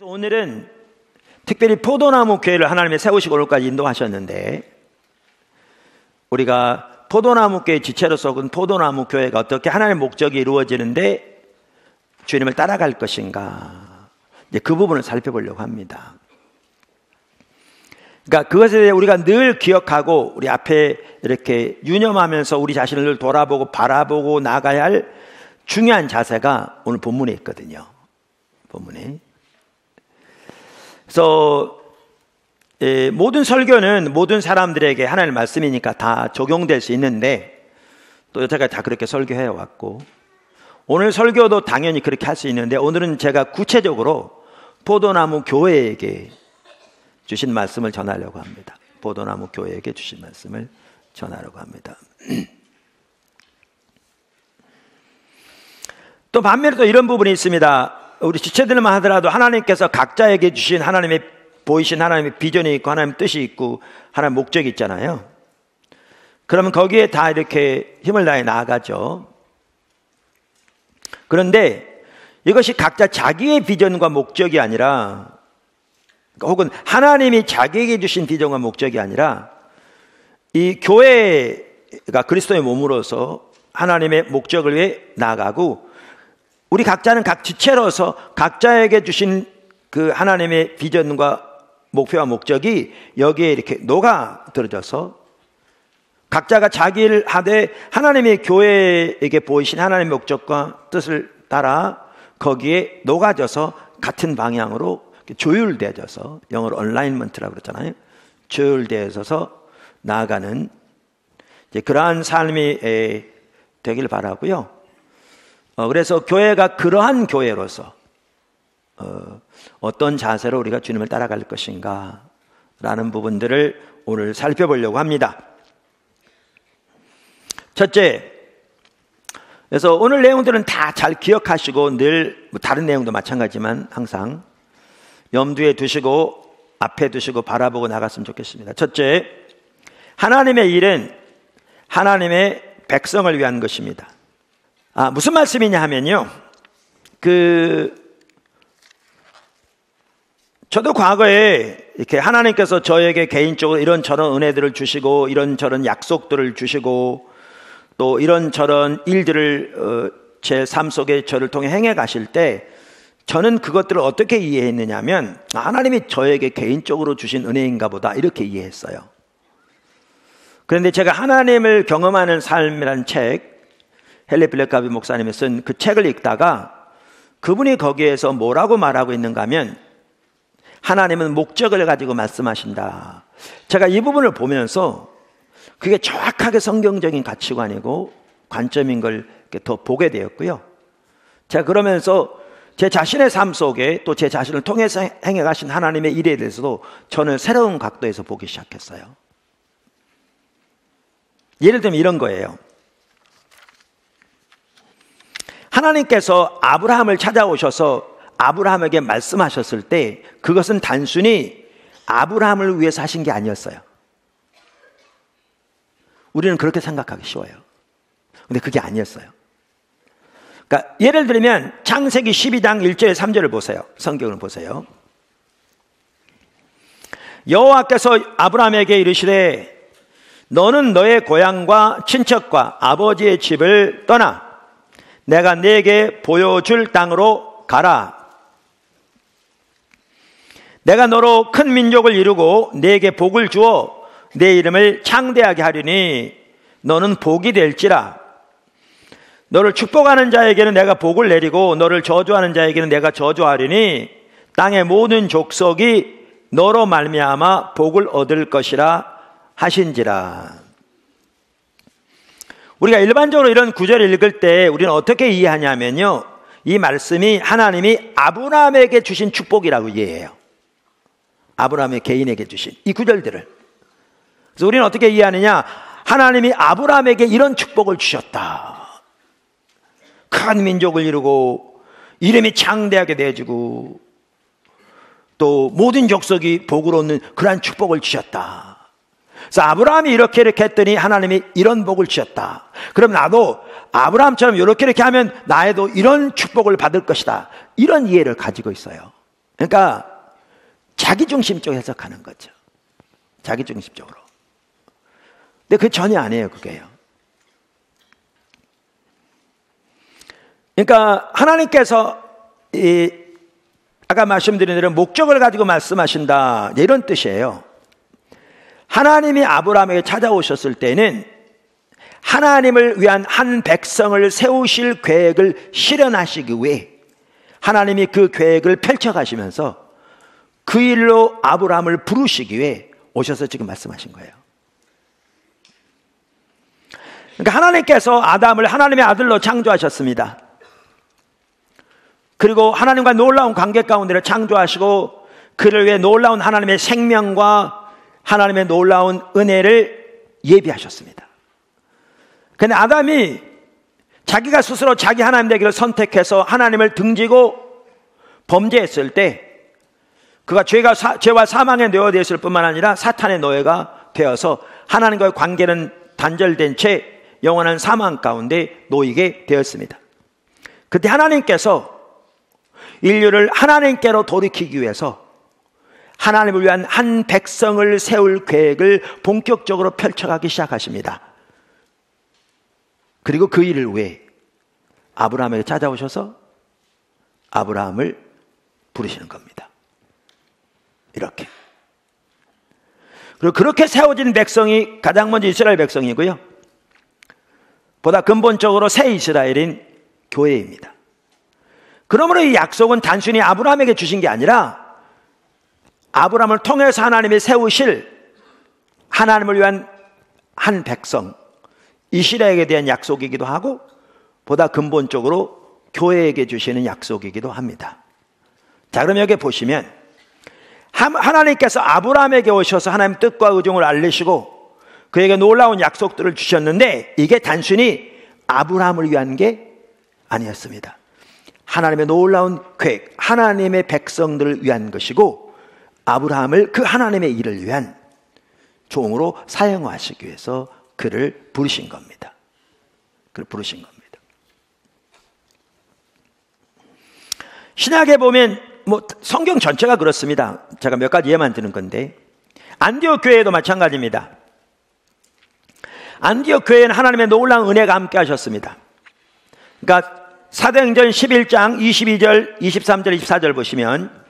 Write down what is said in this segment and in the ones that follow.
오늘은 특별히 포도나무 교회를 하나님이 세우시고 오늘까지 인도하셨는데, 우리가 포도나무 교회 지체로서 포도나무 교회가 어떻게 하나님의 목적이 이루어지는데 주님을 따라갈 것인가, 이제 그 부분을 살펴보려고 합니다. 그러니까 그것에 대해 우리가 늘 기억하고 우리 앞에 이렇게 유념하면서 우리 자신을 늘 돌아보고 바라보고 나가야 할 중요한 자세가 오늘 본문에 있거든요. 본문에. 그래서 모든 설교는 모든 사람들에게 하나님의 말씀이니까 다 적용될 수 있는데, 또 여태까지 다 그렇게 설교해 왔고, 오늘 설교도 당연히 그렇게 할 수 있는데, 오늘은 제가 구체적으로 포도나무 교회에게 주신 말씀을 전하려고 합니다. 포도나무 교회에게 주신 말씀을 전하려고 합니다. 또 반면에 또 이런 부분이 있습니다. 우리 지체들만 하더라도 하나님께서 각자에게 주신 하나님의 보이신 하나님의 비전이 있고 하나님의 뜻이 있고 하나님의 목적이 있잖아요. 그러면 거기에 다 이렇게 힘을 다해 나아가죠. 그런데 이것이 각자 자기의 비전과 목적이 아니라, 혹은 하나님이 자기에게 주신 비전과 목적이 아니라, 이 교회가 그리스도의 몸으로서 하나님의 목적을 위해 나아가고, 우리 각자는 각 지체로서 각자에게 주신 그 하나님의 비전과 목표와 목적이 여기에 이렇게 녹아들어져서 각자가 자기 일 하되 하나님의 교회에게 보이신 하나님의 목적과 뜻을 따라 거기에 녹아져서 같은 방향으로 조율되어져서, 영어로 얼라인먼트라고 그러잖아요. 조율되어져서 나아가는 이제 그러한 삶이 되길 바라고요. 그래서 교회가 그러한 교회로서 어떤 자세로 우리가 주님을 따라갈 것인가 라는 부분들을 오늘 살펴보려고 합니다. 첫째, 그래서 오늘 내용들은 다 잘 기억하시고 늘 다른 내용도 마찬가지지만 항상 염두에 두시고 앞에 두시고 바라보고 나갔으면 좋겠습니다. 첫째, 하나님의 일은 하나님의 백성을 위한 것입니다. 무슨 말씀이냐 하면요, 저도 과거에 이렇게 하나님께서 저에게 개인적으로 이런저런 은혜들을 주시고 이런저런 약속들을 주시고 또 이런저런 일들을 제 삶 속에 저를 통해 행해 가실 때, 저는 그것들을 어떻게 이해했느냐 하면, 하나님이 저에게 개인적으로 주신 은혜인가 보다, 이렇게 이해했어요. 그런데 제가 하나님을 경험하는 삶이라는 책, 헨리 블랙카비 목사님이 쓴 그 책을 읽다가 그분이 거기에서 뭐라고 말하고 있는가 하면, 하나님은 목적을 가지고 말씀하신다. 제가 이 부분을 보면서 그게 정확하게 성경적인 가치관이고 관점인 걸 더 보게 되었고요. 제가 그러면서 제 자신의 삶 속에 또 제 자신을 통해서 행해 가신 하나님의 일에 대해서도 저는 새로운 각도에서 보기 시작했어요. 예를 들면 이런 거예요. 하나님께서 아브라함을 찾아오셔서 아브라함에게 말씀하셨을 때, 그것은 단순히 아브라함을 위해서 하신 게 아니었어요. 우리는 그렇게 생각하기 쉬워요. 근데 그게 아니었어요. 그러니까 예를 들면 창세기 12장 1절 3절을 보세요. 성경을 보세요. 여호와께서 아브라함에게 이르시되 너는 너의 고향과 친척과 아버지의 집을 떠나 내가 네게 보여줄 땅으로 가라. 내가 너로 큰 민족을 이루고 네게 복을 주어 내 이름을 창대하게 하리니 너는 복이 될지라. 너를 축복하는 자에게는 내가 복을 내리고 너를 저주하는 자에게는 내가 저주하리니 땅의 모든 족속이 너로 말미암아 복을 얻을 것이라 하신지라. 우리가 일반적으로 이런 구절을 읽을 때 우리는 어떻게 이해하냐면요, 이 말씀이 하나님이 아브라함에게 주신 축복이라고 이해해요. 아브라함의 개인에게 주신 이 구절들을. 그래서 우리는 어떻게 이해하느냐, 하나님이 아브라함에게 이런 축복을 주셨다. 큰 민족을 이루고 이름이 창대하게 되어지고 또 모든 족속이 복을 얻는 그러한 축복을 주셨다. 그래서 아브라함이 이렇게 했더니 하나님이 이런 복을 주셨다. 그럼 나도 아브라함처럼 이렇게 하면 나에도 이런 축복을 받을 것이다. 이런 이해를 가지고 있어요. 그러니까 자기중심적으로 해석하는 거죠. 자기중심적으로. 근데 그게 전혀 아니에요, 그게요. 그러니까 하나님께서 아까 말씀드린 대로 목적을 가지고 말씀하신다, 이런 뜻이에요. 하나님이 아브라함에게 찾아오셨을 때는 하나님을 위한 한 백성을 세우실 계획을 실현하시기 위해 하나님이 그 계획을 펼쳐가시면서 그 일로 아브라함을 부르시기 위해 오셔서 지금 말씀하신 거예요. 그러니까 하나님께서 아담을 하나님의 아들로 창조하셨습니다. 그리고 하나님과 놀라운 관계 가운데를 창조하시고 그를 위해 놀라운 하나님의 생명과 하나님의 놀라운 은혜를 예비하셨습니다. 그런데 아담이 자기가 스스로 자기 하나님 되기를 선택해서 하나님을 등지고 범죄했을 때 그가 죄와 사망의 노예가 되었을 뿐만 아니라 사탄의 노예가 되어서 하나님과의 관계는 단절된 채 영원한 사망 가운데 놓이게 되었습니다. 그때 하나님께서 인류를 하나님께로 돌이키기 위해서 하나님을 위한 한 백성을 세울 계획을 본격적으로 펼쳐가기 시작하십니다. 그리고 그 일을 위해 아브라함에게 찾아오셔서 아브라함을 부르시는 겁니다. 이렇게. 그리고 그렇게 세워진 백성이 가장 먼저 이스라엘 백성이고요. 보다 근본적으로 새 이스라엘인 교회입니다. 그러므로 이 약속은 단순히 아브라함에게 주신 게 아니라 아브라함을 통해서 하나님이 세우실 하나님을 위한 한 백성, 이스라엘에 대한 약속이기도 하고 보다 근본적으로 교회에게 주시는 약속이기도 합니다. 자, 그럼 여기 보시면 하나님께서 아브라함에게 오셔서 하나님 뜻과 의중을 알리시고 그에게 놀라운 약속들을 주셨는데 이게 단순히 아브라함을 위한 게 아니었습니다. 하나님의 놀라운 계획, 하나님의 백성들을 위한 것이고 아브라함을 그 하나님의 일을 위한 종으로 사용하시기 위해서 그를 부르신 겁니다. 그를 부르신 겁니다. 신약에 보면 성경 전체가 그렇습니다. 제가 몇 가지 예만 드는 건데 안디옥 교회도 마찬가지입니다. 안디옥 교회는 하나님의 놀라운 은혜가 함께 하셨습니다. 그러니까 사도행전 11장 22절, 23절, 24절 보시면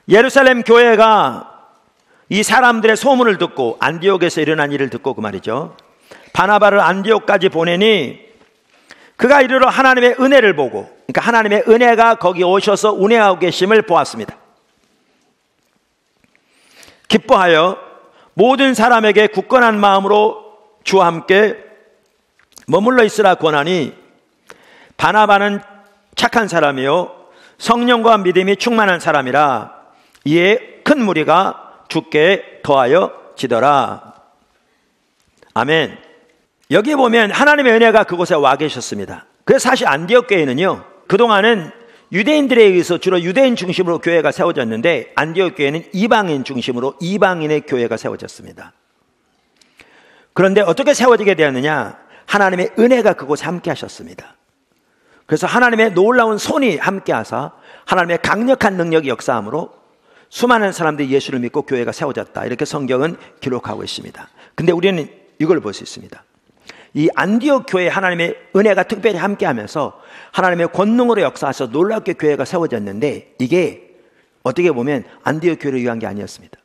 예루살렘 교회가 이 사람들의 소문을 듣고 안디옥에서 일어난 일을 듣고 그 말이죠. 바나바를 안디옥까지 보내니 그가 이르러 하나님의 은혜를 보고 그러니까 하나님의 은혜가 거기 오셔서 운행하고 계심을 보았습니다. 기뻐하여 모든 사람에게 굳건한 마음으로 주와 함께 머물러 있으라 권하니 바나바는 착한 사람이요 성령과 믿음이 충만한 사람이라 이에 큰 무리가 주께 더하여 지더라. 아멘. 여기 보면 하나님의 은혜가 그곳에 와 계셨습니다. 그래서 사실 안디옥 교회는요 그동안은 유대인들에 의해서 주로 유대인 중심으로 교회가 세워졌는데 안디옥 교회는 이방인 중심으로 이방인의 교회가 세워졌습니다. 그런데 어떻게 세워지게 되었느냐? 하나님의 은혜가 그곳에 함께 하셨습니다. 그래서 하나님의 놀라운 손이 함께 하사 하나님의 강력한 능력이 역사함으로 수많은 사람들이 예수를 믿고 교회가 세워졌다. 이렇게 성경은 기록하고 있습니다. 근데 우리는 이걸 볼 수 있습니다. 이 안디옥 교회에 하나님의 은혜가 특별히 함께 하면서 하나님의 권능으로 역사하셔서 놀랍게 교회가 세워졌는데 이게 어떻게 보면 안디옥 교회를 위한 게 아니었습니다.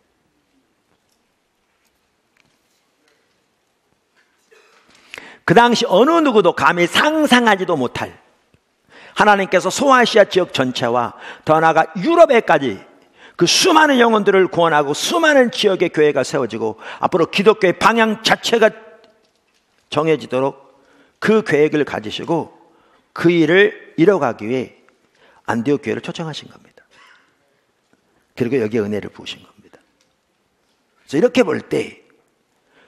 그 당시 어느 누구도 감히 상상하지도 못할 하나님께서 소아시아 지역 전체와 더 나아가 유럽에까지 그 수많은 영혼들을 구원하고 수많은 지역의 교회가 세워지고 앞으로 기독교의 방향 자체가 정해지도록 그 계획을 가지시고 그 일을 이뤄가기 위해 안디옥 교회를 초청하신 겁니다. 그리고 여기에 은혜를 부으신 겁니다. 그래서 이렇게 볼 때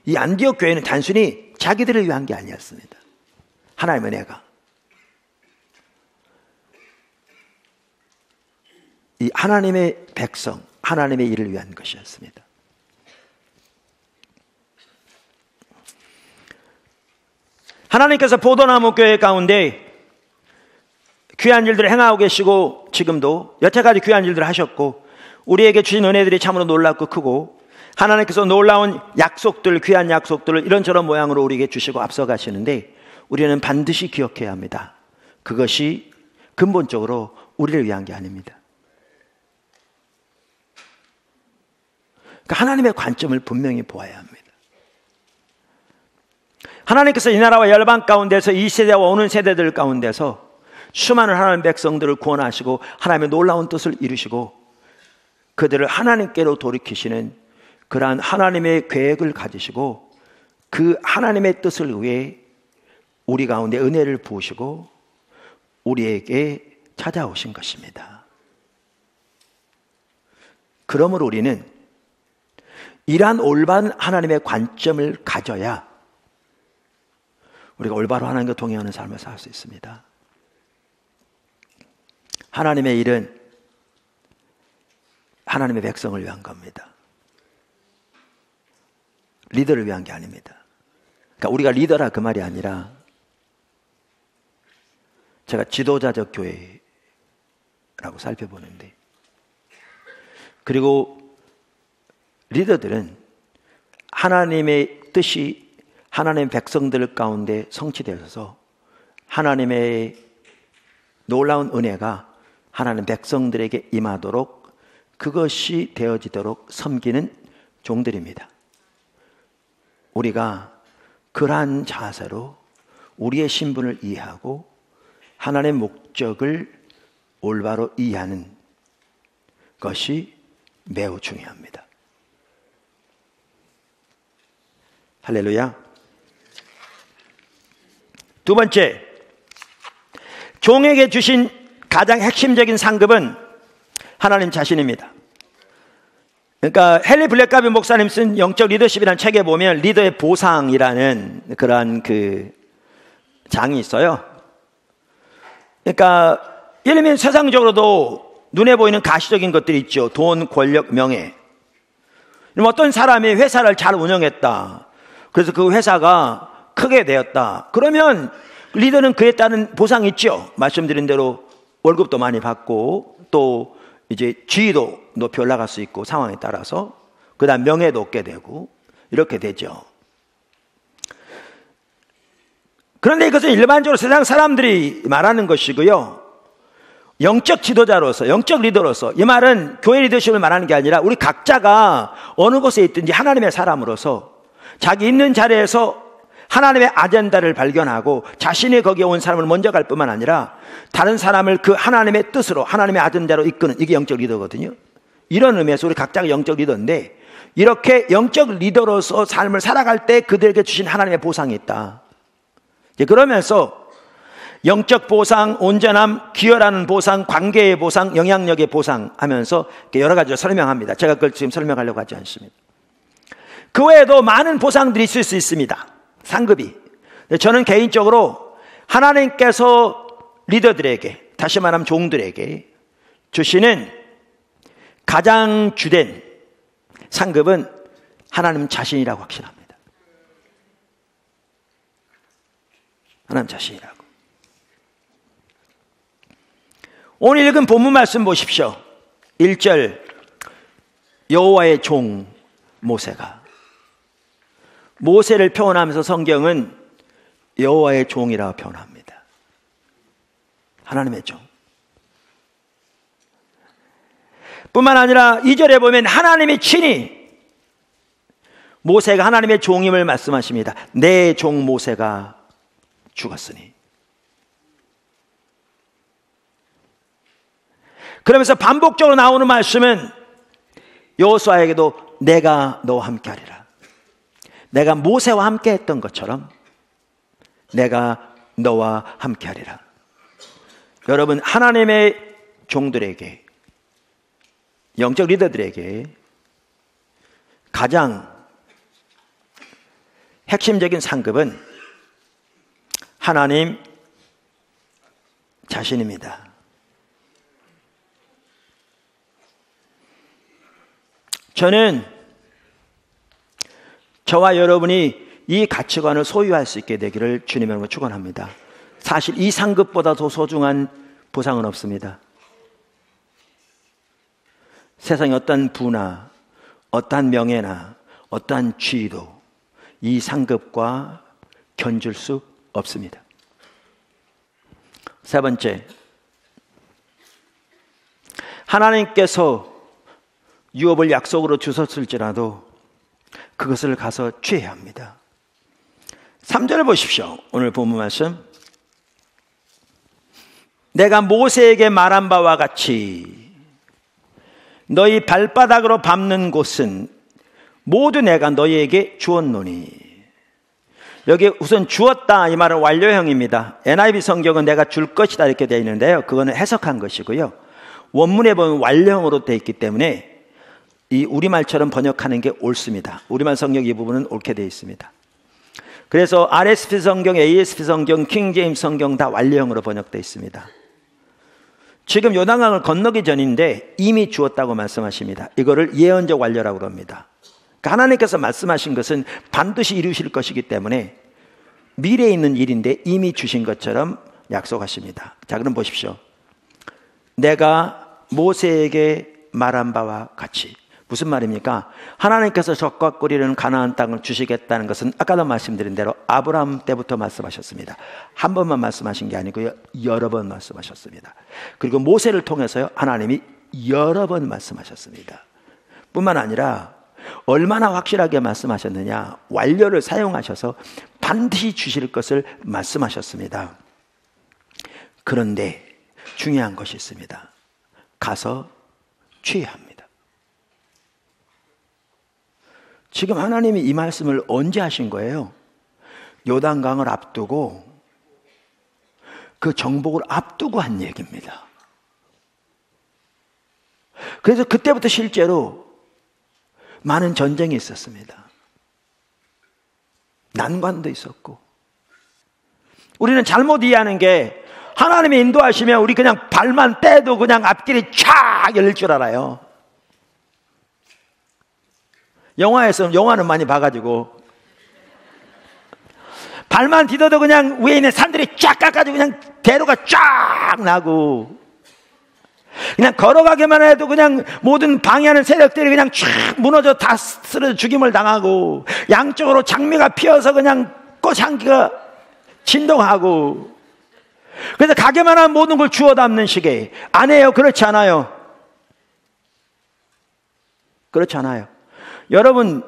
이 안디옥 교회는 단순히 자기들을 위한 게 아니었습니다. 하나님의 은혜가 이 하나님의 백성, 하나님의 일을 위한 것이었습니다. 하나님께서 포도나무 교회 가운데 귀한 일들을 행하고 계시고 지금도 여태까지 귀한 일들을 하셨고 우리에게 주신 은혜들이 참으로 놀랍고 크고 하나님께서 놀라운 약속들, 귀한 약속들을 이런저런 모양으로 우리에게 주시고 앞서가시는데 우리는 반드시 기억해야 합니다. 그것이 근본적으로 우리를 위한 게 아닙니다. 그러니까 하나님의 관점을 분명히 보아야 합니다. 하나님께서 이 나라와 열방 가운데서 이 세대와 오는 세대들 가운데서 수많은 하나님의 백성들을 구원하시고 하나님의 놀라운 뜻을 이루시고 그들을 하나님께로 돌이키시는 그러한 하나님의 계획을 가지시고 그 하나님의 뜻을 위해 우리 가운데 은혜를 부으시고 우리에게 찾아오신 것입니다. 그러므로 우리는 이러한 올바른 하나님의 관점을 가져야 우리가 올바로 하나님과 동행하는 삶을 살 수 있습니다. 하나님의 일은 하나님의 백성을 위한 겁니다. 리더를 위한 게 아닙니다. 그러니까 우리가 리더라 그 말이 아니라 제가 지도자적 교회라고 살펴보는데 그리고 리더들은 하나님의 뜻이 하나님의 백성들 가운데 성취되어서 하나님의 놀라운 은혜가 하나님 백성들에게 임하도록 그것이 되어지도록 섬기는 종들입니다. 우리가 그러한 자세로 우리의 신분을 이해하고 하나님의 목적을 올바로 이해하는 것이 매우 중요합니다. 할렐루야. 두 번째, 종에게 주신 가장 핵심적인 상급은 하나님 자신입니다. 그러니까 헨리 블랙가비 목사님 쓴 영적 리더십이라는 책에 보면 리더의 보상이라는 그러한 그 장이 있어요. 그러니까 예를 들면 세상적으로도 눈에 보이는 가시적인 것들이 있죠. 돈, 권력, 명예. 어떤 사람이 회사를 잘 운영했다. 그래서 그 회사가 크게 되었다. 그러면 리더는 그에 따른 보상이 있죠. 말씀드린 대로 월급도 많이 받고 또 이제 지위도 높이 올라갈 수 있고 상황에 따라서 그다음 명예도 얻게 되고 이렇게 되죠. 그런데 이것은 일반적으로 세상 사람들이 말하는 것이고요. 영적 지도자로서, 영적 리더로서, 이 말은 교회 리더십을 말하는 게 아니라 우리 각자가 어느 곳에 있든지 하나님의 사람으로서 자기 있는 자리에서 하나님의 아젠다를 발견하고 자신이 거기에 온 사람을 먼저 갈 뿐만 아니라 다른 사람을 그 하나님의 뜻으로, 하나님의 아젠다로 이끄는, 이게 영적 리더거든요. 이런 의미에서 우리 각자가 영적 리더인데 이렇게 영적 리더로서 삶을 살아갈 때 그들에게 주신 하나님의 보상이 있다. 그러면서 영적 보상, 온전함, 기여라는 보상, 관계의 보상, 영향력의 보상 하면서 여러 가지로 설명합니다. 제가 그걸 지금 설명하려고 하지 않습니다. 그 외에도 많은 보상들이 있을 수 있습니다. 상급이. 저는 개인적으로 하나님께서 리더들에게, 다시 말하면 종들에게 주시는 가장 주된 상급은 하나님 자신이라고 확신합니다. 하나님 자신이라고. 오늘 읽은 본문 말씀 보십시오. 1절, 여호와의 종 모세가. 모세를 표현하면서 성경은 여호와의 종이라고 표현합니다. 하나님의 종. 뿐만 아니라 2절에 보면 하나님이 친히 모세가 하나님의 종임을 말씀하십니다. 내 종 모세가 죽었으니. 그러면서 반복적으로 나오는 말씀은 여호수아에게도 내가 너와 함께하리라. 내가 모세와 함께 했던 것처럼 내가 너와 함께하리라. 여러분, 하나님의 종들에게, 영적 리더들에게 가장 핵심적인 상급은 하나님 자신입니다. 저는 저와 여러분이 이 가치관을 소유할 수 있게 되기를 주님의 이름으로 축원합니다. 사실 이 상급보다 더 소중한 보상은 없습니다. 세상의 어떠한 부나 어떠한 명예나 어떠한 지위도 이 상급과 견줄 수 없습니다. 세 번째, 하나님께서 유업을 약속으로 주셨을지라도 그것을 가서 취해야 합니다. 3절을 보십시오. 오늘 본문 말씀. 내가 모세에게 말한 바와 같이 너희 발바닥으로 밟는 곳은 모두 내가 너희에게 주었노니. 여기 우선 주었다 이 말은 완료형입니다. NIV 성경은 내가 줄 것이다 이렇게 되어 있는데요, 그거는 해석한 것이고요, 원문에 보면 완료형으로 되어 있기 때문에 이 우리말처럼 번역하는 게 옳습니다. 우리말 성경 이 부분은 옳게 되어 있습니다. 그래서 RSV 성경, ASV 성경, 킹제임스 성경 다 완료형으로 번역되어 있습니다. 지금 요단강을 건너기 전인데 이미 주었다고 말씀하십니다. 이거를 예언적 완료라고 합니다. 그러니까 하나님께서 말씀하신 것은 반드시 이루실 것이기 때문에 미래에 있는 일인데 이미 주신 것처럼 약속하십니다. 자, 그럼 보십시오. 내가 모세에게 말한 바와 같이. 무슨 말입니까? 하나님께서 적과 꿀이는 가나안 땅을 주시겠다는 것은 아까도 말씀드린 대로 아브라함 때부터 말씀하셨습니다. 한 번만 말씀하신 게 아니고요, 여러 번 말씀하셨습니다. 그리고 모세를 통해서요, 하나님이 여러 번 말씀하셨습니다. 뿐만 아니라 얼마나 확실하게 말씀하셨느냐, 완료를 사용하셔서 반드시 주실 것을 말씀하셨습니다. 그런데 중요한 것이 있습니다. 가서 취해야 합니다. 지금 하나님이 이 말씀을 언제 하신 거예요? 요단강을 앞두고, 그 정복을 앞두고 한 얘기입니다. 그래서 그때부터 실제로 많은 전쟁이 있었습니다. 난관도 있었고. 우리는 잘못 이해하는 게, 하나님이 인도하시면 우리 그냥 발만 떼도 그냥 앞길이 쫙 열릴 줄 알아요. 영화는 많이 봐가지고 발만 디뎌도 그냥 위에 있는 산들이 쫙 깎아지고 그냥 대로가 쫙 나고, 그냥 걸어가기만 해도 그냥 모든 방해하는 세력들이 그냥 쫙 무너져 다 쓰러져 죽임을 당하고, 양쪽으로 장미가 피어서 그냥 꽃향기가 진동하고, 그래서 가게만 하면 모든 걸 주워 담는 시계. 안 해요? 그렇지 않아요? 그렇지 않아요. 여러분,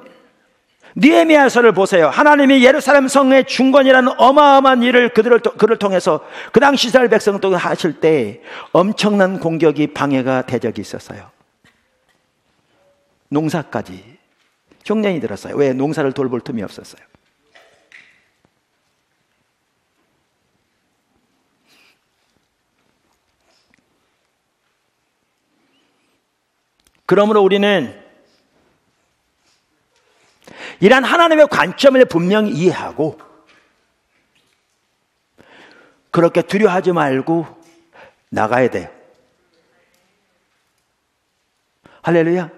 느헤미야서를 보세요. 하나님이 예루살렘 성의 중건이라는 어마어마한 일을 그를 통해서 그 당시 이스라엘 백성들 하실 때 엄청난 공격이, 방해가, 대적이 있었어요. 농사까지 흉년이 들었어요. 왜? 농사를 돌볼 틈이 없었어요. 그러므로 우리는 이러한 하나님의 관점을 분명히 이해하고, 그렇게 두려워하지 말고 나가야 돼요. 할렐루야.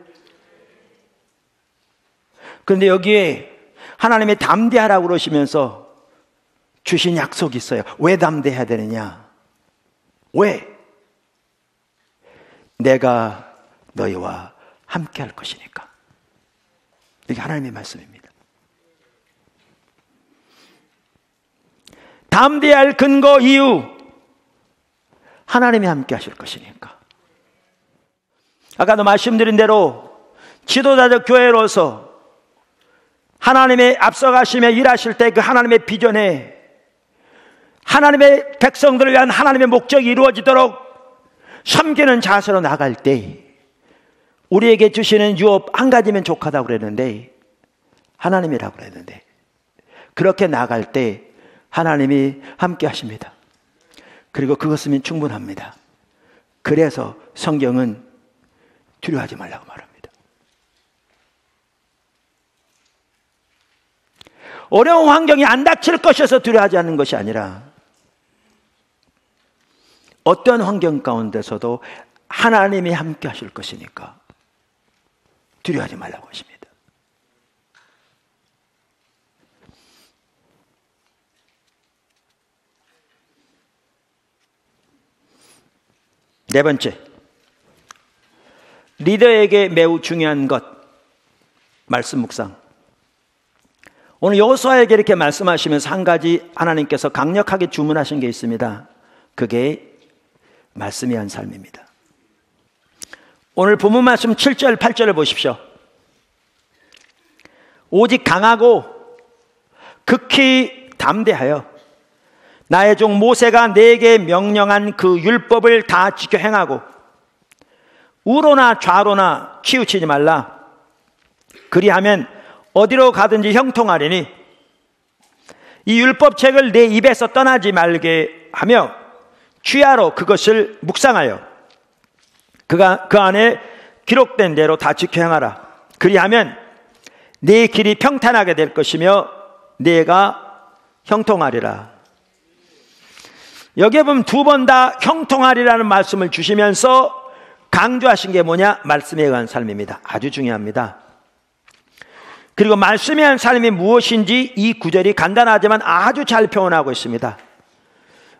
그런데 여기에 하나님이 담대하라고 그러시면서 주신 약속이 있어요. 왜 담대해야 되느냐? 왜? 내가 너희와 함께 할 것이니까. 이게 하나님의 말씀입니다. 담대할 근거, 이유, 하나님이 함께 하실 것이니까. 아까도 말씀드린 대로 지도자적 교회로서 하나님의 앞서가시며 일하실 때 그 하나님의 비전에 하나님의 백성들을 위한 하나님의 목적이 이루어지도록 섬기는 자세로 나갈 때 우리에게 주시는 유업 한 가지면 족하다고 그랬는데, 하나님이라고 그랬는데, 그렇게 나갈 때 하나님이 함께 하십니다. 그리고 그것이면 충분합니다. 그래서 성경은 두려워하지 말라고 말합니다. 어려운 환경이 안 닥칠 것이어서 두려워하지 않는 것이 아니라, 어떤 환경 가운데서도 하나님이 함께 하실 것이니까 두려워하지 말라고 하십니다. 네 번째, 리더에게 매우 중요한 것, 말씀 묵상. 오늘 여호수아에게 이렇게 말씀하시면서 한 가지 하나님께서 강력하게 주문하신 게 있습니다. 그게 말씀에 한 삶입니다. 오늘 본문 말씀 7절, 8절을 보십시오. 오직 강하고 극히 담대하여 나의 종 모세가 내게 명령한 그 율법을 다 지켜 행하고 우로나 좌로나 치우치지 말라. 그리하면 어디로 가든지 형통하리니 이 율법책을 내 입에서 떠나지 말게 하며 주야로 그것을 묵상하여 그 안에 기록된 대로 다 지켜 행하라. 그리하면 네 길이 평탄하게 될 것이며 내가 형통하리라. 여기에 보면 두 번 다 형통하리라는 말씀을 주시면서 강조하신 게 뭐냐? 말씀에 의한 삶입니다. 아주 중요합니다. 그리고 말씀에 의한 삶이 무엇인지 이 구절이 간단하지만 아주 잘 표현하고 있습니다.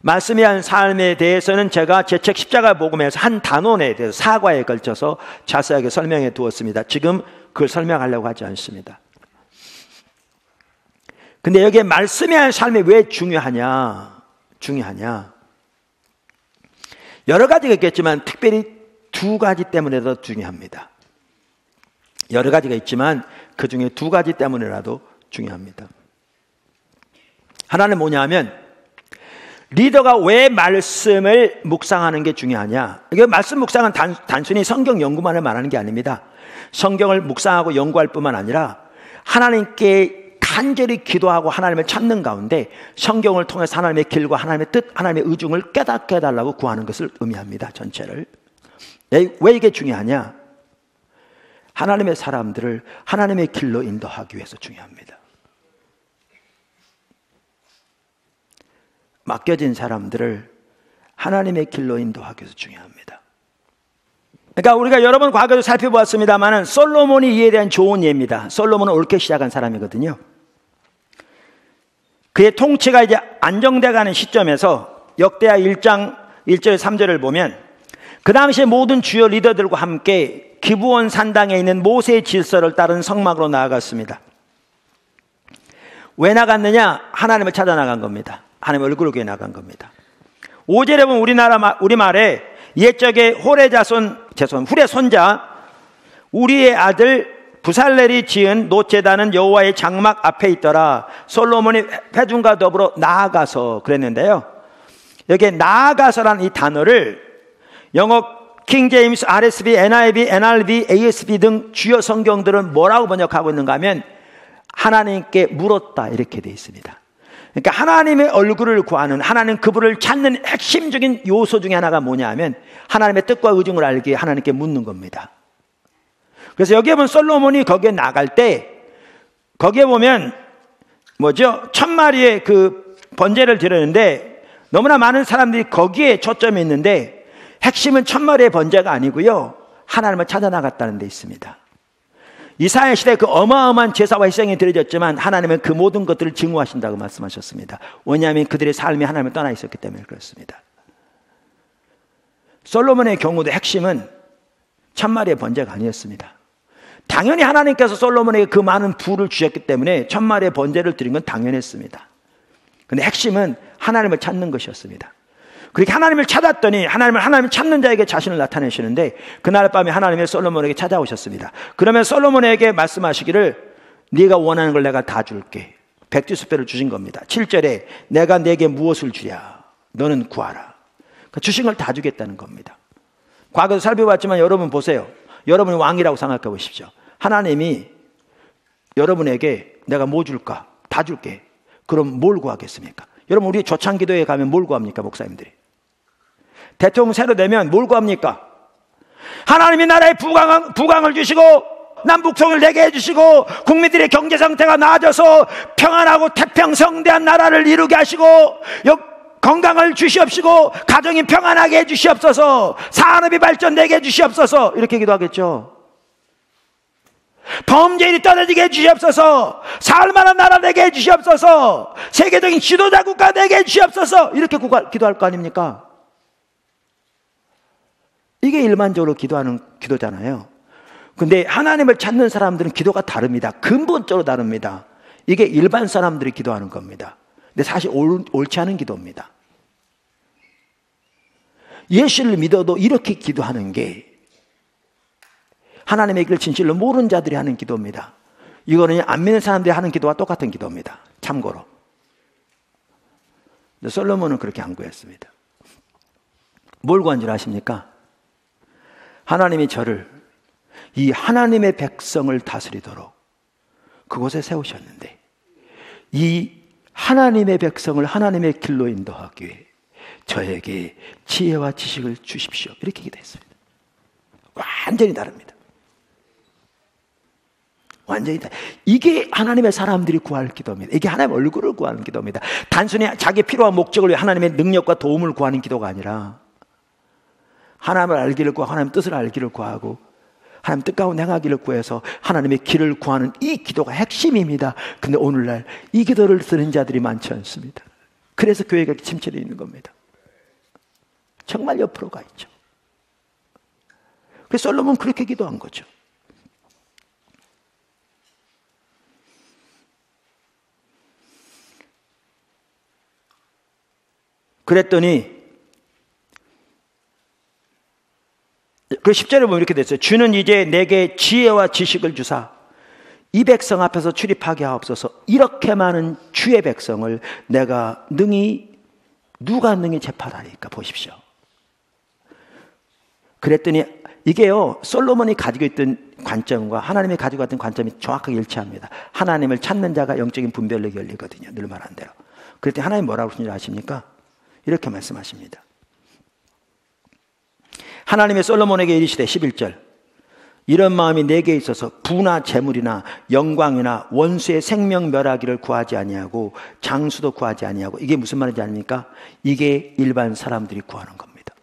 말씀에 의한 삶에 대해서는 제가 제 책 십자가 복음에서 한 단원에 대해서 사과에 걸쳐서 자세하게 설명해 두었습니다. 지금 그걸 설명하려고 하지 않습니다. 근데 여기에 말씀에 의한 삶이 왜 중요하냐? 여러 가지가 있겠지만 특별히 두 가지 때문에 더 중요합니다. 여러 가지가 있지만 그 중에 두 가지 때문에라도 중요합니다. 하나는 뭐냐 하면 리더가 왜 말씀을 묵상하는 게 중요하냐? 이게 말씀 묵상은 단순히 성경 연구만을 말하는 게 아닙니다. 성경을 묵상하고 연구할 뿐만 아니라 하나님께 간절히 기도하고 하나님을 찾는 가운데 성경을 통해서 하나님의 길과 하나님의 뜻, 하나님의 의중을 깨닫게 해달라고 구하는 것을 의미합니다. 전체를. 왜 이게 중요하냐? 하나님의 사람들을 하나님의 길로 인도하기 위해서 중요합니다. 맡겨진 사람들을 하나님의 길로 인도하기 위해서 중요합니다. 그러니까 우리가 여러 번 과거에도 살펴보았습니다만 솔로몬이 이에 대한 좋은 예입니다. 솔로몬은 옳게 시작한 사람이거든요. 그의 통치가 이제 안정돼가는 시점에서 역대하 1장 1절 3절을 보면 그 당시에 모든 주요 리더들과 함께 기브온 산당에 있는 모세의 질서를 따른 성막으로 나아갔습니다. 왜 나갔느냐? 하나님을 찾아 나간 겁니다. 하나님의 얼굴을 위해 나간 겁니다. 5절에 보면 우리말에 옛적에 훌의 손자 우리의 아들 부살렐이 지은 놋제단은 여호와의 장막 앞에 있더라. 솔로몬이 회중과 더불어 나아가서 그랬는데요. 여기에 나아가서라는 이 단어를 영어 킹 제임스, RSV, NIV, NRV, ASV 등 주요 성경들은 뭐라고 번역하고 있는가 하면 하나님께 물었다 이렇게 되어 있습니다. 그러니까 하나님의 얼굴을 구하는, 하나님 그분을 찾는 핵심적인 요소 중에 하나가 뭐냐 하면 하나님의 뜻과 의중을 알기 위해 하나님께 묻는 겁니다. 그래서 여기에 보면 솔로몬이 거기에 나갈 때 거기에 보면 1000마리의 그 번제를 드렸는데 너무나 많은 사람들이 거기에 초점이 있는데 핵심은 1000마리의 번제가 아니고요, 하나님을 찾아 나갔다는 데 있습니다. 이스라엘 시대에 그 어마어마한 제사와 희생이 드려졌지만 하나님은 그 모든 것들을 증오하신다고 말씀하셨습니다. 왜냐하면 그들의 삶이 하나님을 떠나 있었기 때문에 그렇습니다. 솔로몬의 경우도 핵심은 1000마리의 번제가 아니었습니다. 당연히 하나님께서 솔로몬에게 그 많은 부를 주셨기 때문에 1000마리의 번제를 드린 건 당연했습니다. 그런데 핵심은 하나님을 찾는 것이었습니다. 그렇게 하나님을 찾았더니 하나님을 찾는 자에게 자신을 나타내시는데 그날 밤에 하나님이 솔로몬에게 찾아오셨습니다. 그러면 솔로몬에게 말씀하시기를 네가 원하는 걸 내가 다 줄게. 백지수표를 주신 겁니다. 7절에 내가 네게 무엇을 주랴 너는 구하라. 그러니까 주신 걸 다 주겠다는 겁니다. 과거도 살펴봤지만 여러분 보세요. 여러분이 왕이라고 생각해 보십시오. 하나님이 여러분에게 내가 뭐 줄까? 다 줄게. 그럼 뭘 구하겠습니까? 여러분 우리 조창기도에 가면 뭘 구합니까? 목사님들이 대통령 새로 되면 뭘 구합니까? 하나님이 나라에 부강을 주시고 남북통일 되게 해주시고 국민들의 경제 상태가 나아져서 평안하고 태평성대한 나라를 이루게 하시고 건강을 주시옵시고 가정이 평안하게 해주시옵소서, 산업이 발전되게 해주시옵소서, 이렇게 기도하겠죠. 범죄인이 떨어지게 해주시옵소서, 살만한 나라 되게 해주시옵소서, 세계적인 지도자 국가 되게 해주시옵소서, 이렇게 기도할 거 아닙니까? 이게 일반적으로 기도하는 기도잖아요. 근데 하나님을 찾는 사람들은 기도가 다릅니다. 근본적으로 다릅니다. 이게 일반 사람들이 기도하는 겁니다. 근데 사실 옳지 않은 기도입니다. 예수를 믿어도 이렇게 기도하는 게 하나님의 길을 진실로 모르는 자들이 하는 기도입니다. 이거는 안 믿는 사람들이 하는 기도와 똑같은 기도입니다. 참고로. 근데 솔로몬은 그렇게 안 구했습니다. 뭘 구한 줄 아십니까? 하나님이 저를 이 하나님의 백성을 다스리도록 그곳에 세우셨는데 이 하나님의 백성을 하나님의 길로 인도하기 위해 저에게 지혜와 지식을 주십시오. 이렇게 기도했습니다. 완전히 다릅니다. 완전히 다. 이게 하나님의 사람들이 구할 기도입니다. 이게 하나님의 얼굴을 구하는 기도입니다. 단순히 자기 필요와 목적을 위해 하나님의 능력과 도움을 구하는 기도가 아니라 하나님을 알기를 구하고 하나님의 뜻을 알기를 구하고 하나님 뜻 가운데 행하기를 구해서 하나님의 길을 구하는 이 기도가 핵심입니다. 근데 오늘날 이 기도를 쓰는 자들이 많지 않습니다. 그래서 교회가 침체되어 있는 겁니다. 정말 옆으로 가 있죠. 그래서 솔로몬은 그렇게 기도한 거죠. 그랬더니 그 10절에 보면 이렇게 됐어요. 주는 이제 내게 지혜와 지식을 주사 이 백성 앞에서 출입하게 하옵소서. 이렇게 많은 주의 백성을 내가 누가 능히 재판하리까 보십시오. 그랬더니 이게요, 솔로몬이 가지고 있던 관점과 하나님이 가지고 있던 관점이 정확하게 일치합니다. 하나님을 찾는 자가 영적인 분별력이 열리거든요. 늘 말한 대로. 그랬더니 하나님 뭐라고 하시는지 아십니까? 이렇게 말씀하십니다. 하나님의 솔로몬에게 이르시되 11절 이런 마음이 내게 있어서 부나 재물이나 영광이나 원수의 생명 멸하기를 구하지 아니하고 장수도 구하지 아니하고 이게 무슨 말인지 아닙니까? 이게 일반 사람들이 구하는 겁니다.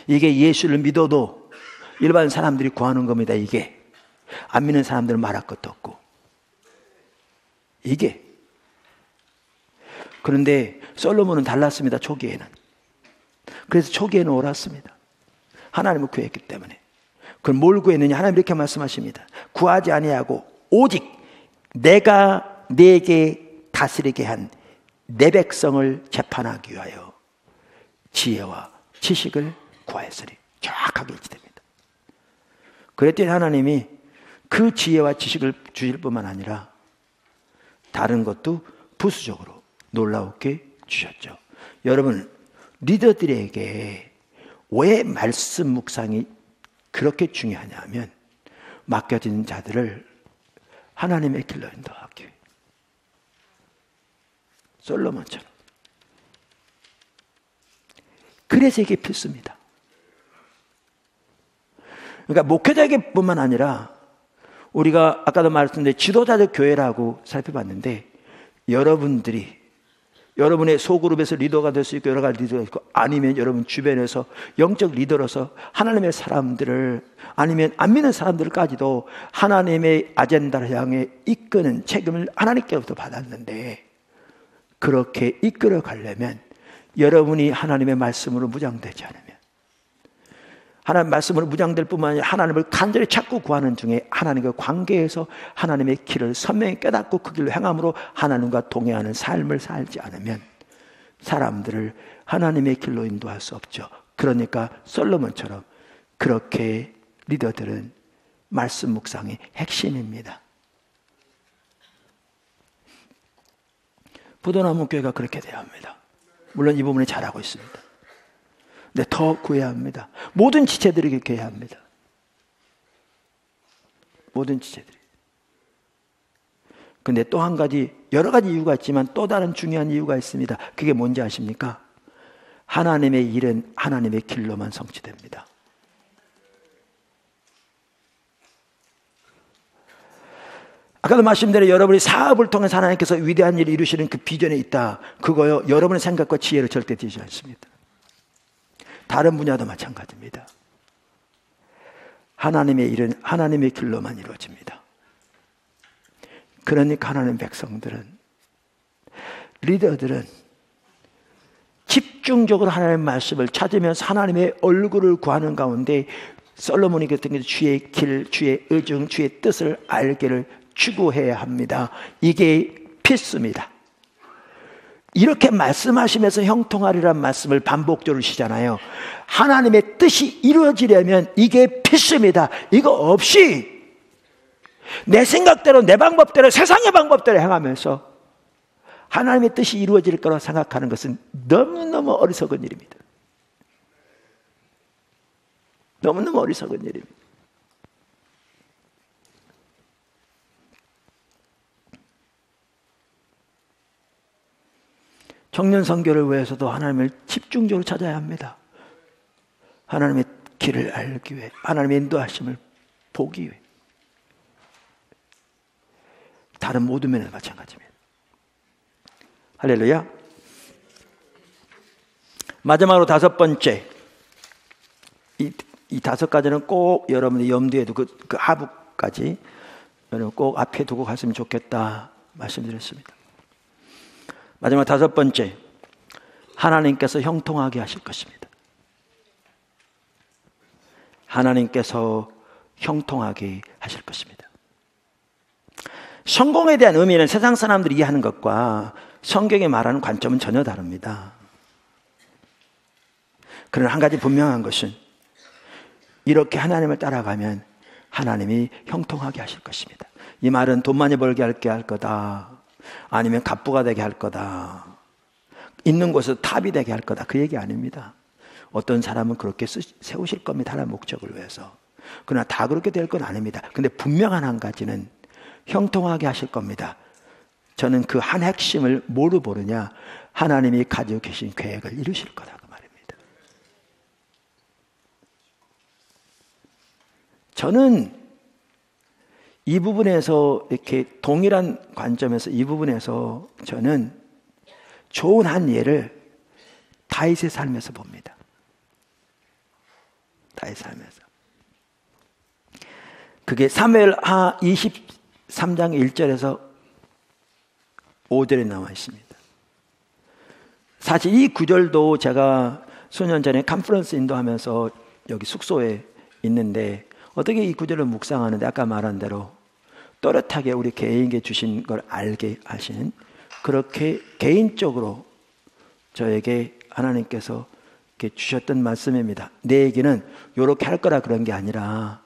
이게 예수를 믿어도 일반 사람들이 구하는 겁니다. 이게 안 믿는 사람들은 말할 것도 없고 이게 그런데 솔로몬은 달랐습니다. 초기에는. 그래서 초기에는 옳았습니다. 하나님을 구했기 때문에. 그럼 뭘 구했느냐? 하나님 이렇게 말씀하십니다. 구하지 아니하고 오직 내가 네게 다스리게 한 내 백성을 재판하기 위하여 지혜와 지식을 구하였으리. 정확하게 일치됩니다. 그랬더니 하나님이 그 지혜와 지식을 주실 뿐만 아니라 다른 것도 부수적으로 놀라웠게 주셨죠. 여러분, 리더들에게 왜 말씀 묵상이 그렇게 중요하냐면 맡겨진 자들을 하나님의 길로 인도하기 위해. 솔로몬처럼. 그래서 이게 필수입니다. 그러니까 목회자에게 뿐만 아니라 우리가 아까도 말씀드린 지도자적 교회라고 살펴봤는데 여러분의 소그룹에서 리더가 될 수 있고 여러 가지 리더가 있고 아니면 여러분 주변에서 영적 리더로서 하나님의 사람들을 아니면 안 믿는 사람들까지도 하나님의 아젠다를 향해 이끄는 책임을 하나님께로부터 받았는데 그렇게 이끌어 가려면 여러분이 하나님의 말씀으로 무장되지 않으면 하나님 말씀으로 무장될 뿐만 아니라 하나님을 간절히 찾고 구하는 중에 하나님과 관계에서 하나님의 길을 선명히 깨닫고 그 길로 행함으로 하나님과 동행하는 삶을 살지 않으면 사람들을 하나님의 길로 인도할 수 없죠. 그러니까 솔로몬처럼 그렇게 리더들은 말씀 묵상의 핵심입니다. 부도나무 교회가 그렇게 돼야 합니다. 물론 이 부분에 잘하고 있습니다. 근데 더 구해야 합니다. 모든 지체들이 그렇게 해야 합니다. 모든 지체들이. 근데 또 한 가지, 여러 가지 이유가 있지만 또 다른 중요한 이유가 있습니다. 그게 뭔지 아십니까? 하나님의 일은 하나님의 길로만 성취됩니다. 아까도 말씀드린 여러분이 사업을 통해서 하나님께서 위대한 일을 이루시는 그 비전에 있다. 그거요, 여러분의 생각과 지혜를 절대 뒤지지 않습니다. 다른 분야도 마찬가지입니다. 하나님의 일은 하나님의 길로만 이루어집니다. 그러니까 하나님 백성들은, 리더들은 집중적으로 하나님의 말씀을 찾으면서 하나님의 얼굴을 구하는 가운데 솔로몬이 그랬던 게 주의 길, 주의 의중, 주의 뜻을 알기를 추구해야 합니다. 이게 필수입니다. 이렇게 말씀하시면서 형통하리란 말씀을 반복적으로 주시잖아요. 하나님의 뜻이 이루어지려면 이게 필수입니다. 이거 없이 내 생각대로, 내 방법대로, 세상의 방법대로 행하면서 하나님의 뜻이 이루어질 거라고 생각하는 것은 너무너무 어리석은 일입니다. 너무너무 어리석은 일입니다. 청년 선교를 위해서도 하나님을 집중적으로 찾아야 합니다. 하나님의 길을 알기 위해, 하나님의 인도하심을 보기 위해. 다른 모든 면에서 마찬가지입니다. 할렐루야. 마지막으로 다섯 번째, 이 다섯 가지는 꼭 여러분이 염두에 두고 그 하부까지 여러분 꼭 앞에 두고 갔으면 좋겠다 말씀드렸습니다. 마지막 다섯 번째, 하나님께서 형통하게 하실 것입니다. 하나님께서 형통하게 하실 것입니다. 성공에 대한 의미는 세상 사람들이 이해하는 것과 성경이 말하는 관점은 전혀 다릅니다. 그러나 한 가지 분명한 것은 이렇게 하나님을 따라가면 하나님이 형통하게 하실 것입니다. 이 말은 돈 많이 벌게 할 거다, 아니면 갑부가 되게 할 거다, 있는 곳에서 탑이 되게 할 거다, 그 얘기 아닙니다. 어떤 사람은 그렇게 세우실 겁니다. 하나님의 목적을 위해서. 그러나 다 그렇게 될 건 아닙니다. 근데 분명한 한 가지는 형통하게 하실 겁니다. 저는 그 한 핵심을 뭐로 보느냐, 하나님이 가지고 계신 계획을 이루실 거다, 그 말입니다. 저는 이 부분에서 이렇게 동일한 관점에서 이 부분에서 저는 좋은 한 예를 다윗의 삶에서 봅니다. 다윗의 삶에서. 그게 사무엘하 23장 1절에서 5절에 나와 있습니다. 사실 이 구절도 제가 수년 전에 컨퍼런스 인도하면서 여기 숙소에 있는데 어떻게 이 구절을 묵상하는데 아까 말한 대로 또렷하게 우리 개인에게 주신 걸 알게 하시는, 그렇게 개인적으로 저에게 하나님께서 이렇게 주셨던 말씀입니다. 내 얘기는 이렇게 할 거라 그런 게 아니라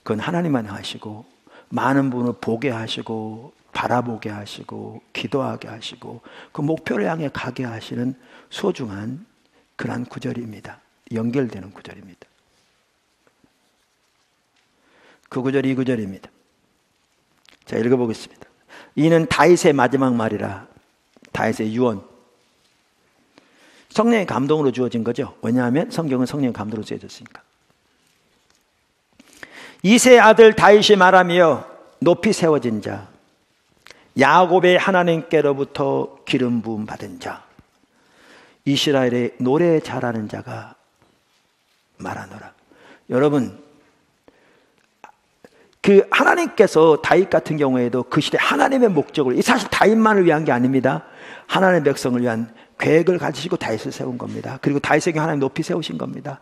그건 하나님만 하시고 많은 분을 보게 하시고 바라보게 하시고 기도하게 하시고 그 목표를 향해 가게 하시는 소중한 그런 구절입니다. 연결되는 구절입니다. 그 구절이 이 구절입니다. 자, 읽어보겠습니다. 이는 다윗의 마지막 말이라. 다윗의 유언. 성령의 감동으로 주어진 거죠. 왜냐하면 성경은 성령의 감동으로 쓰여졌으니까. 이새의 아들 다윗이 말하며 높이 세워진 자, 야곱의 하나님께로부터 기름 부음 받은 자, 이스라엘의 노래 잘하는 자가 말하노라. 여러분, 그 하나님께서 다윗 같은 경우에도 그 시대 하나님의 목적을, 사실 다윗만을 위한 게 아닙니다. 하나님의 백성을 위한 계획을 가지시고 다윗을 세운 겁니다. 그리고 다윗에게 하나님 높이 세우신 겁니다.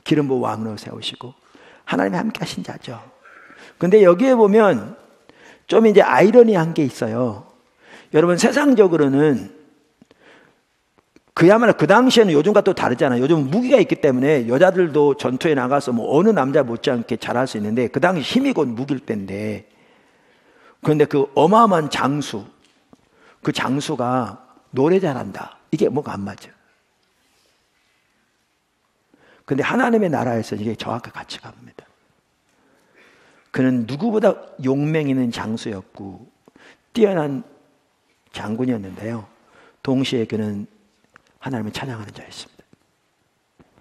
기름 부어 왕으로 세우시고 하나님이 함께 하신 자죠. 근데 여기에 보면 좀 이제 아이러니한 게 있어요. 여러분, 세상적으로는 그야말로 그 당시에는 요즘과 또 다르잖아요. 요즘 무기가 있기 때문에 여자들도 전투에 나가서 뭐 어느 남자 못지않게 잘할 수 있는데 그 당시 힘이 곧 무기일 때인데, 그런데 그 어마어마한 장수, 그 장수가 노래 잘한다, 이게 뭐가 안 맞아. 근데 하나님의 나라에서 이게 정확한 가치가 갑니다. 그는 누구보다 용맹 있는 장수였고 뛰어난 장군이었는데요, 동시에 그는 하나님을 찬양하는 자였습니다.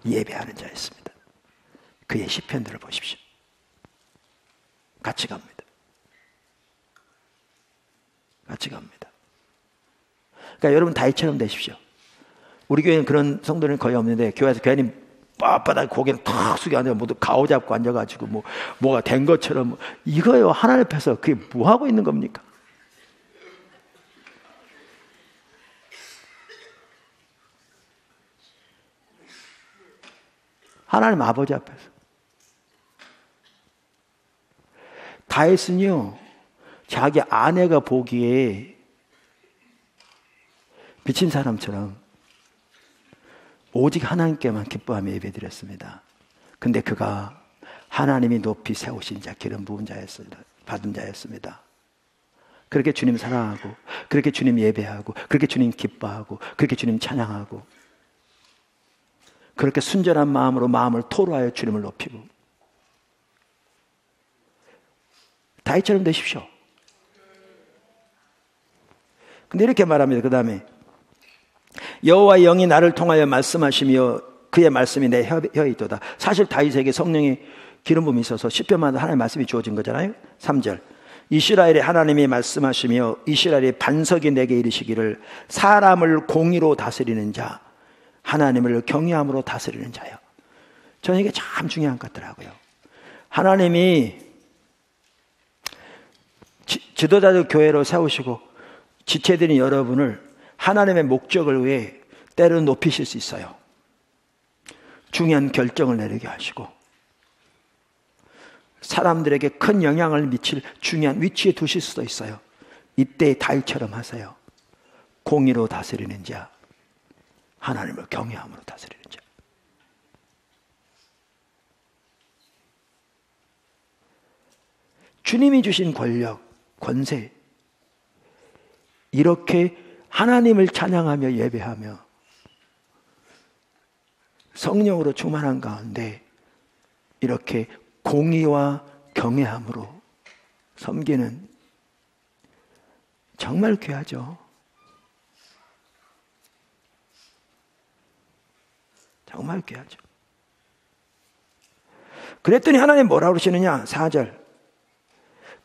예배하는 자였습니다. 그의 시편들을 보십시오. 같이 갑니다. 같이 갑니다. 그러니까 여러분 다윗처럼 되십시오. 우리 교회는 그런 성도는 거의 없는데, 교회에서 괜히 빳빳하게 고개를 탁 숙여 앉아 모두 가오 잡고 앉아가지고 뭐가 된 것처럼, 이거요, 하나님 앞에서 그게 뭐 하고 있는 겁니까? 하나님 아버지 앞에서. 다윗은요, 자기 아내가 보기에 미친 사람처럼 오직 하나님께만 기뻐하며 예배드렸습니다. 근데 그가 하나님이 높이 세우신 자, 기름 부은 자였습니다. 받은 자였습니다. 그렇게 주님 사랑하고, 그렇게 주님 예배하고, 그렇게 주님 기뻐하고, 그렇게 주님 찬양하고, 그렇게 순전한 마음으로 마음을 토로하여 주님을 높이고, 다윗처럼 되십시오. 근데 이렇게 말합니다. 그 다음에 여호와의 영이 나를 통하여 말씀하시며 그의 말씀이 내 혀에 있도다. 사실 다윗에게 성령의 기름 부음이 있어서 시편마다 하나님의 말씀이 주어진 거잖아요. 3절 이스라엘의 하나님이 말씀하시며 이스라엘의 반석이 내게 이르시기를 사람을 공의로 다스리는 자, 하나님을 경외함으로 다스리는 자요. 저는 이게 참 중요한 것 같더라고요. 하나님이 지도자들 교회로 세우시고 지체들인 여러분을 하나님의 목적을 위해 때로 높이실 수 있어요. 중요한 결정을 내리게 하시고 사람들에게 큰 영향을 미칠 중요한 위치에 두실 수도 있어요. 이때 다윗처럼 하세요. 공의로 다스리는 자, 하나님을 경외함으로 다스리는 자. 주님이 주신 권력, 권세, 이렇게 하나님을 찬양하며 예배하며 성령으로 충만한 가운데 이렇게 공의와 경외함으로 섬기는, 정말 귀하죠. 정말 귀하죠. 그랬더니 하나님 뭐라고 그러시느냐? 4절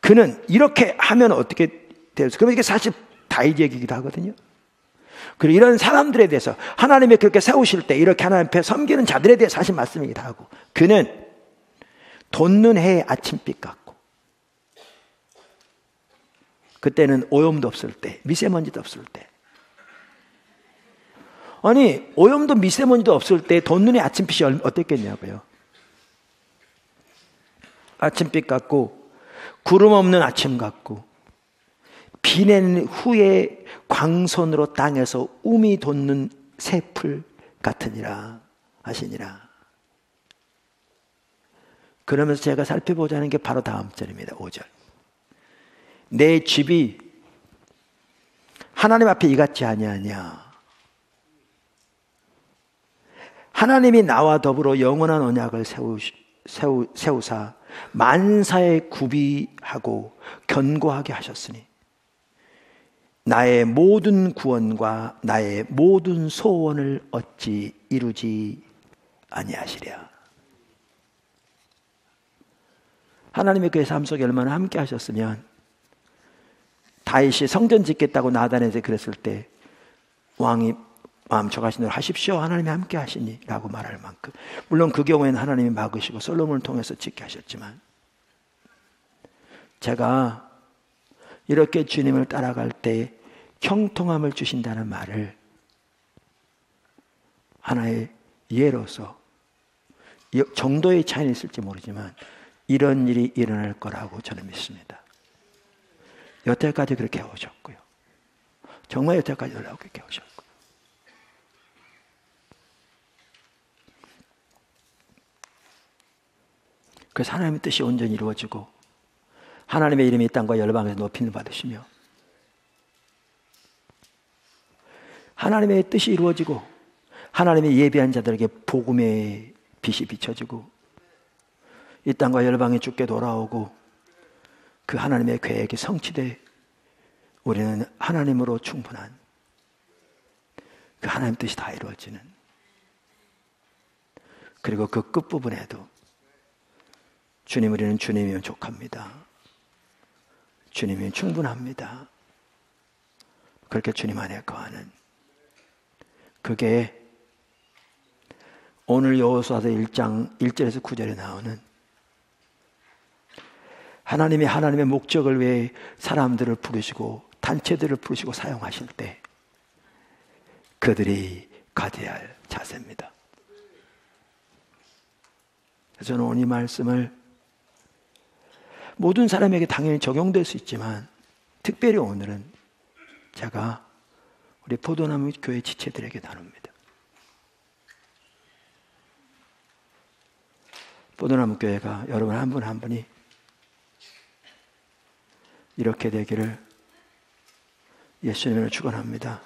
그는 이렇게 하면 어떻게 돼요? 그러면 이게 사실 다윗 얘기기도 하거든요. 그리고 이런 사람들에 대해서 하나님이 그렇게 세우실 때 이렇게 하나님 앞에 섬기는 자들에 대해 사실 말씀이기도 하고, 그는 돋는 해의 아침빛 같고, 그때는 오염도 없을 때, 미세먼지도 없을 때, 아니 오염도 미세먼지도 없을 때 돋는 해의 아침빛이 어땠겠냐고요. 아침빛 같고 구름 없는 아침 같고 비 내린 후에 광선으로 땅에서 움이 돋는 새풀 같으니라 하시니라. 그러면서 제가 살펴보자는 게 바로 다음 절입니다. 5절 내 집이 하나님 앞에 이같지 아니하냐. 하나님이 나와 더불어 영원한 언약을 세우사 만사에 구비하고 견고하게 하셨으니 나의 모든 구원과 나의 모든 소원을 어찌 이루지 아니하시랴. 하나님의 그의 삶 속에 얼마나 함께 하셨으면 다윗이 성전 짓겠다고 나단에서 그랬을 때 왕이 마음 족하신 대로 하십시오, 하나님이 함께 하시니 라고 말할 만큼, 물론 그 경우에는 하나님이 막으시고 솔로몬을 통해서 짓게 하셨지만, 제가 이렇게 주님을 따라갈 때 형통함을 주신다는 말을 하나의 예로서, 정도의 차이는 있을지 모르지만 이런 일이 일어날 거라고 저는 믿습니다. 여태까지 그렇게 해오셨고요. 정말 여태까지 그렇게 해오셨고, 그래서 하나님의 뜻이 온전히 이루어지고 하나님의 이름이 이 땅과 열방에서 높임을 받으시며 하나님의 뜻이 이루어지고 하나님의 예비한 자들에게 복음의 빛이 비춰지고 이 땅과 열방이 주께 돌아오고 그 하나님의 계획이 성취돼 우리는 하나님으로 충분한 그 하나님 뜻이 다 이루어지는, 그리고 그 끝부분에도 주님, 우리는 주님이면 족합니다. 주님이면 충분합니다. 그렇게 주님 안에 거하는, 그게 오늘 여호수아서 1장 1절에서 9절에 나오는 하나님이 하나님의 목적을 위해 사람들을 부르시고 단체들을 부르시고 사용하실 때 그들이 가져야 할 자세입니다. 그래서 저는 오늘 이 말씀을 모든 사람에게 당연히 적용될 수 있지만 특별히 오늘은 제가 우리 포도나무 교회 지체들에게 나눕니다. 포도나무 교회가 여러분 한 분 한 분이 이렇게 되기를 예수님으로 축원합니다.